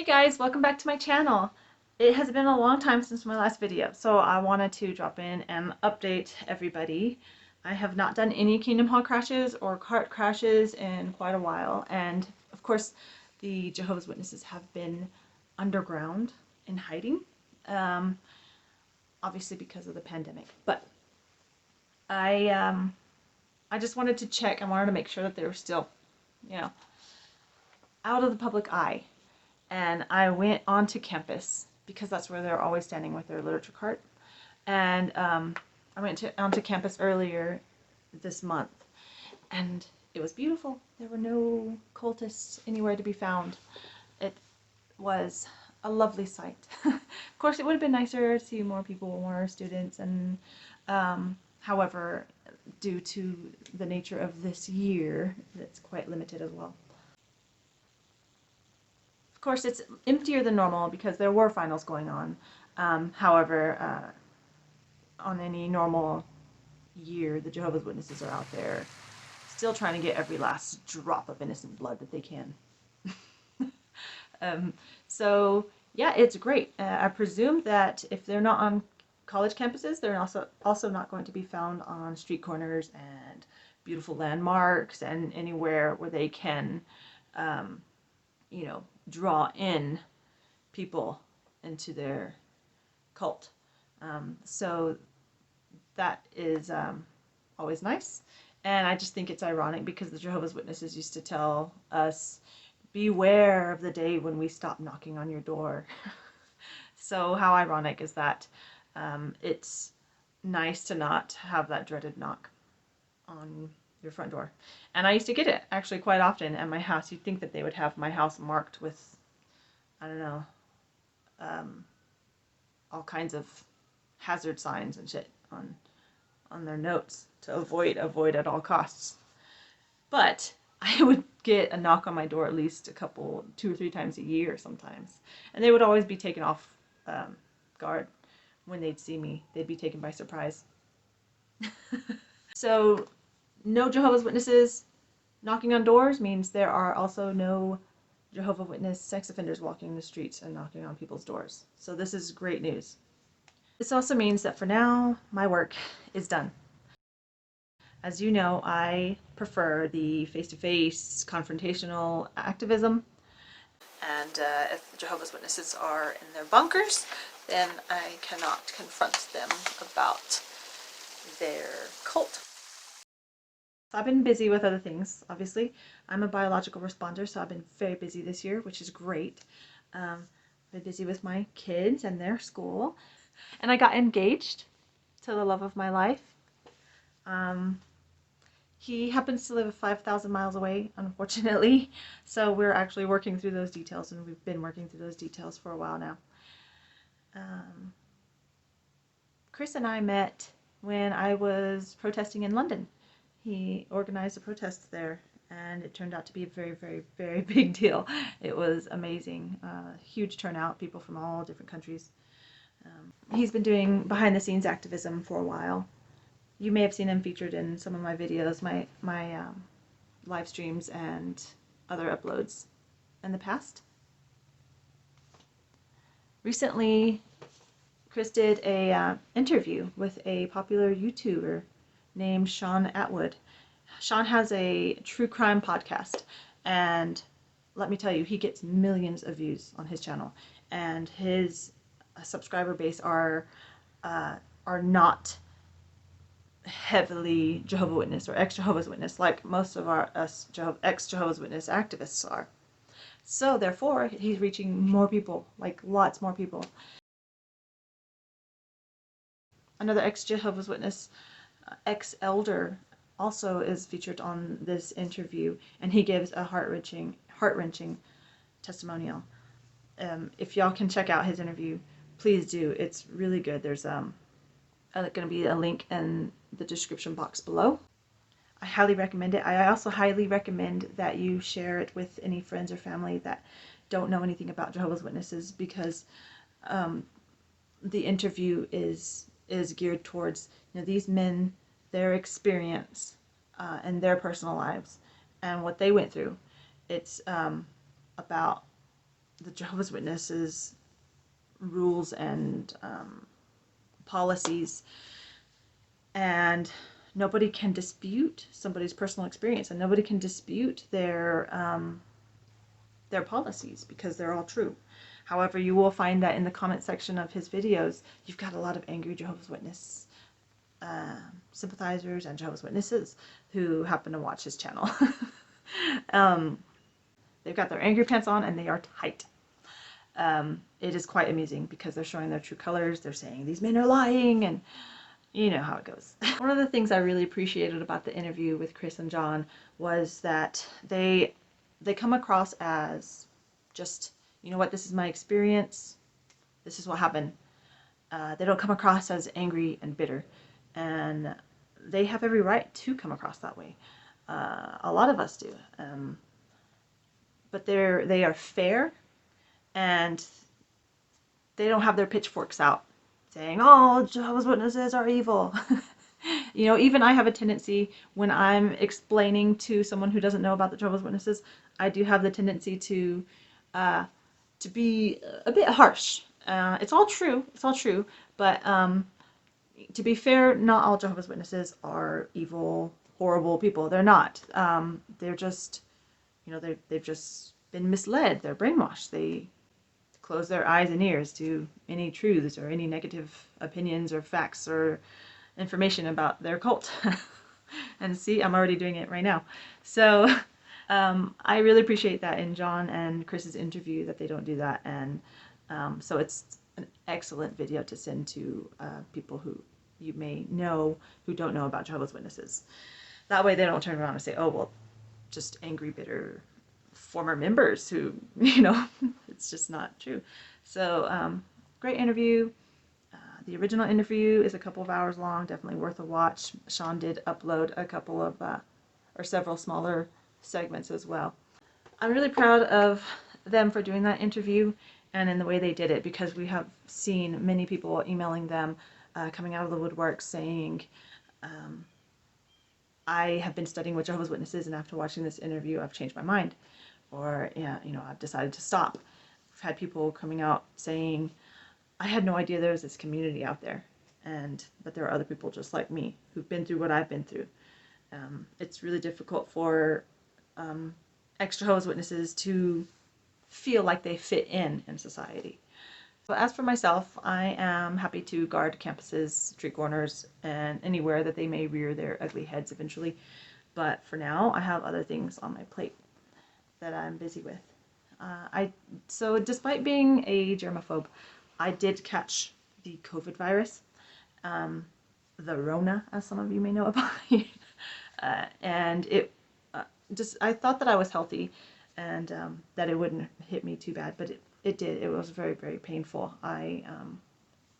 Guys, welcome back to my channel. It has been a long time since my last video, so I wanted to drop in and update everybody. I have not done any Kingdom Hall crashes or cart crashes in quite a while, and of course the Jehovah's Witnesses have been underground in hiding, obviously because of the pandemic. But I just wanted to check. I wanted to make sure that they were still, out of the public eye. And I went onto campus because that's where they're always standing with their literature cart. And I went onto campus earlier this month, and it was beautiful. There were no cultists anywhere to be found. It was a lovely sight. Of course, it would have been nicer to see more people, more students, and however, due to the nature of this year, it's quite limited as well. Of course, it's emptier than normal because there were finals going on. However, on any normal year, the Jehovah's Witnesses are out there still trying to get every last drop of innocent blood that they can. So, yeah, it's great. I presume that if they're not on college campuses, they're also not going to be found on street corners and beautiful landmarks and anywhere where they can, draw in people into their cult. So that is always nice. And I just think it's ironic because the Jehovah's Witnesses used to tell us, beware of the day when we stop knocking on your door. So how ironic is that? It's nice to not have that dreaded knock on your front door. And I used to get it actually quite often at my house. You'd think that they would have my house marked with, I don't know, all kinds of hazard signs and shit on their notes to avoid at all costs. But I would get a knock on my door at least 2 or 3 times a year sometimes, and they would always be taken off guard when they'd see me. They'd be taken by surprise. So no Jehovah's Witnesses knocking on doors means there are also no Jehovah's Witness sex offenders walking the streets and knocking on people's doors. So this is great news. This also means that for now, my work is done. As you know, I prefer the face-to-face confrontational activism. And if the Jehovah's Witnesses are in their bunkers, then I cannot confront them about their cult. So I've been busy with other things, obviously. I'm a biological responder, so I've been very busy this year, which is great. I've been busy with my kids and their school. And I got engaged to the love of my life. He happens to live 5,000 miles away, unfortunately. So we're actually working through those details, and we've been working through those details for a while now. Chris and I met when I was protesting in London. He organized a protest there, and it turned out to be a very, very, very big deal. It was amazing. Huge turnout, people from all different countries. He's been doing behind-the-scenes activism for a while. You may have seen him featured in some of my videos, my live streams and other uploads in the past. Recently, Chris did a interview with a popular YouTuber named Sean Atwood. Sean has a true crime podcast, and let me tell you, he gets millions of views on his channel, and his subscriber base are not heavily Jehovah's Witness or ex-Jehovah's Witness like most of our ex-Jehovah's Witness activists are. So therefore, he's reaching more people, like lots more people. Another ex-Jehovah's Witness, ex-elder, also is featured on this interview, and he gives a heart-wrenching testimonial. If y'all can check out his interview, please do. It's really good. There's going to be a link in the description box below. I highly recommend it. I also highly recommend that you share it with any friends or family that don't know anything about Jehovah's Witnesses, because the interview is geared towards these men, their experience, and their personal lives, and what they went through. It's about the Jehovah's Witnesses rules and policies, and nobody can dispute somebody's personal experience, and nobody can dispute their policies because they're all true. However, you will find that in the comment section of his videos, you've got a lot of angry Jehovah's Witness sympathizers and Jehovah's Witnesses who happen to watch his channel. um, they've got their angry pants on and they are tight. It is quite amusing because they're showing their true colors. They're saying these men are lying, and you know how it goes. One of the things I really appreciated about the interview with Chris and John was that they come across as just, you know what, this is my experience, this is what happened. They don't come across as angry and bitter, and they have every right to come across that way. A lot of us do, but they are fair, and they don't have their pitchforks out saying, "Oh, Jehovah's Witnesses are evil." You know, even I have a tendency when I'm explaining to someone who doesn't know about the Jehovah's Witnesses, I do have the tendency uh, to be a bit harsh. It's all true. It's all true. But to be fair, not all Jehovah's Witnesses are evil, horrible people. They're not. They're just, you know, they've just been misled. They're brainwashed. They close their eyes and ears to any truths or any negative opinions or facts or information about their cult. And see, I'm already doing it right now. So I really appreciate that in John and Chris's interview that they don't do that. And so it's an excellent video to send to people who you may know who don't know about Jehovah's Witnesses. That way they don't turn around and say, oh, well, just angry, bitter former members who, you know, it's just not true. So great interview. The original interview is a couple of hours long, definitely worth a watch. Sean did upload a couple of, or several smaller segments as well. I'm really proud of them for doing that interview and in the way they did it, because we have seen many people emailing them coming out of the woodwork saying, I have been studying with Jehovah's Witnesses, and after watching this interview, I've changed my mind. Or, yeah, you know, I've decided to stop. We've had people coming out saying, I had no idea there was this community out there, but there are other people just like me who've been through what I've been through. It's really difficult for ex-Jehovah's Witnesses to feel like they fit in society. So as for myself, I am happy to guard campuses, street corners, and anywhere that they may rear their ugly heads eventually. But for now, I have other things on my plate that I'm busy with. So despite being a germaphobe, I did catch the COVID virus, the Rona, as some of you may know about it. And it I thought that I was healthy and that it wouldn't hit me too bad, but it did. It was very, very painful. I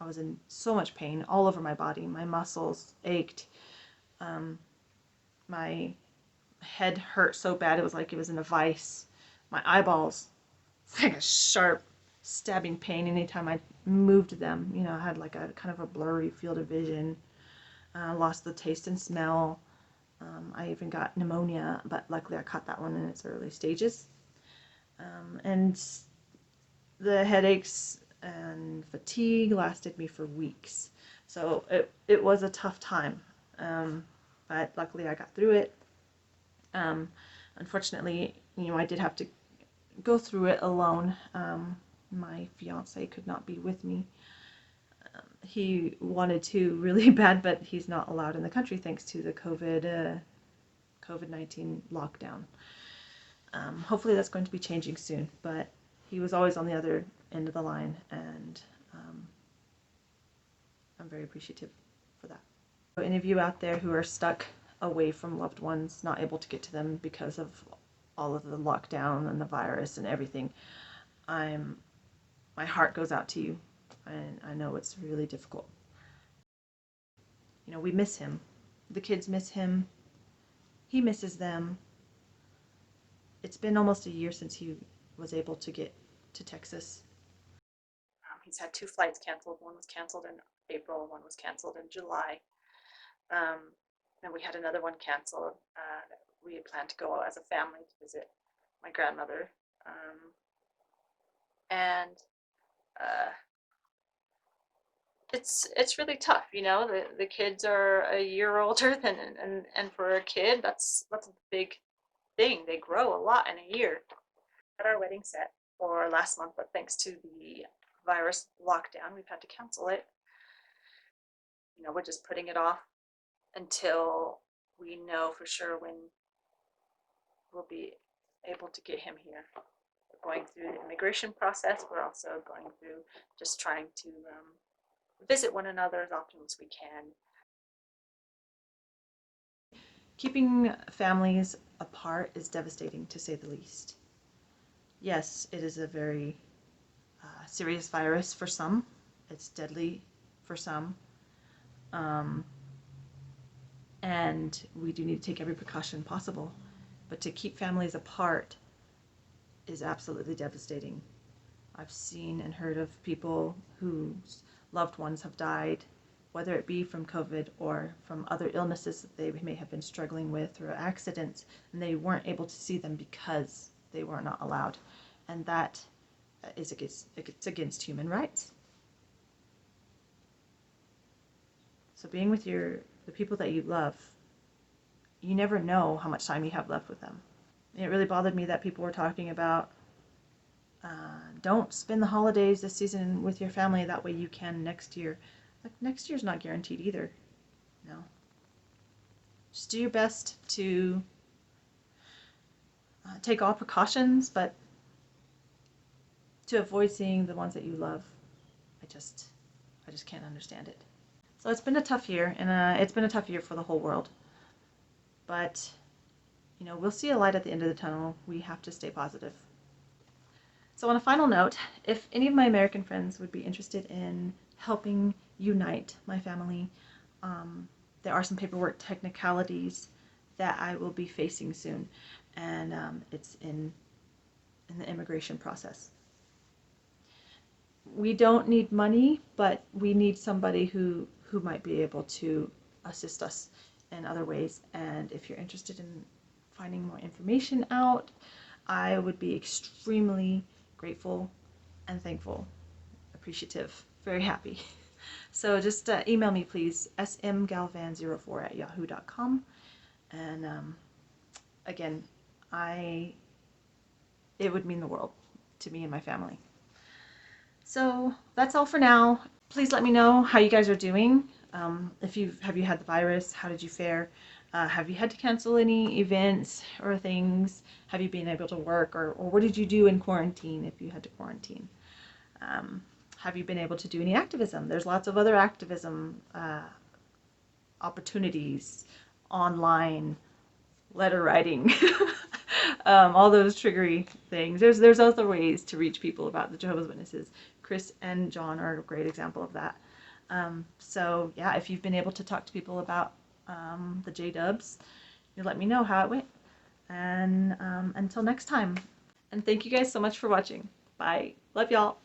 was in so much pain all over my body. My muscles ached. My head hurt so bad it was like it was in a vice. My eyeballs, it's like a sharp stabbing pain anytime I moved them. You know, I had like a kind of a blurry field of vision. Lost the taste and smell. I even got pneumonia, but luckily I caught that one in its early stages. And the headaches and fatigue lasted me for weeks. So it was a tough time. But luckily I got through it. Unfortunately, you know, I did have to go through it alone. My fiance could not be with me. He wanted to really bad, but he's not allowed in the country thanks to the COVID-19 lockdown. Hopefully that's going to be changing soon, but he was always on the other end of the line, and I'm very appreciative for that. So any of you out there who are stuck away from loved ones, not able to get to them because of all of the lockdown and the virus and everything, my heart goes out to you, and I know it's really difficult. You know, we miss him. The kids miss him. He misses them. It's been almost a year since he was able to get to Texas. He's had 2 flights canceled. One was canceled in April, one was canceled in July. And we had another one canceled. We had planned to go as a family to visit my grandmother. and it's really tough, you know. The kids are a year older than and for a kid that's a big thing. They grow a lot in a year. Had our wedding set for last month, but thanks to the virus lockdown, we've had to cancel it. You know, we're just putting it off until we know for sure when we'll be able to get him here. We're going through the immigration process. We're also going through just trying to visit one another as often as we can. Keeping families apart is devastating, to say the least. Yes, it is a very serious virus for some. It's deadly for some. And we do need to take every precaution possible. But to keep families apart is absolutely devastating. I've seen and heard of people whose loved ones have died, whether it be from COVID or from other illnesses that they may have been struggling with or accidents, and they weren't able to see them because they were not allowed. And that is against human rights. So being with the people that you love, you never know how much time you have left with them. It really bothered me that people were talking about don't spend the holidays this season with your family, that way you can next year. Like, next year's not guaranteed either. No. Just do your best to take all precautions, but to avoid seeing the ones that you love. I just can't understand it. So it's been a tough year, and it's been a tough year for the whole world. But, you know, we'll see a light at the end of the tunnel. We have to stay positive. So on a final note, if any of my American friends would be interested in helping unite my family, there are some paperwork technicalities that I will be facing soon, and it's in the immigration process. We don't need money, but we need somebody who might be able to assist us in other ways. And if you're interested in finding more information out, I would be extremely grateful and thankful, appreciative, very happy. So just email me, please, smgalvan04@yahoo.com. And again, it would mean the world to me and my family. So that's all for now. Please let me know how you guys are doing. Have you had the virus? How did you fare? Have you had to cancel any events or things? Have you been able to work, or what did you do in quarantine if you had to quarantine? Have you been able to do any activism? There's lots of other activism opportunities online, letter writing, all those triggery things. There's other ways to reach people about the Jehovah's Witnesses. Chris and John are a great example of that. So yeah, if you've been able to talk to people about the J-Dubs, you let me know how it went. And until next time. And thank you guys so much for watching. Bye. Love y'all.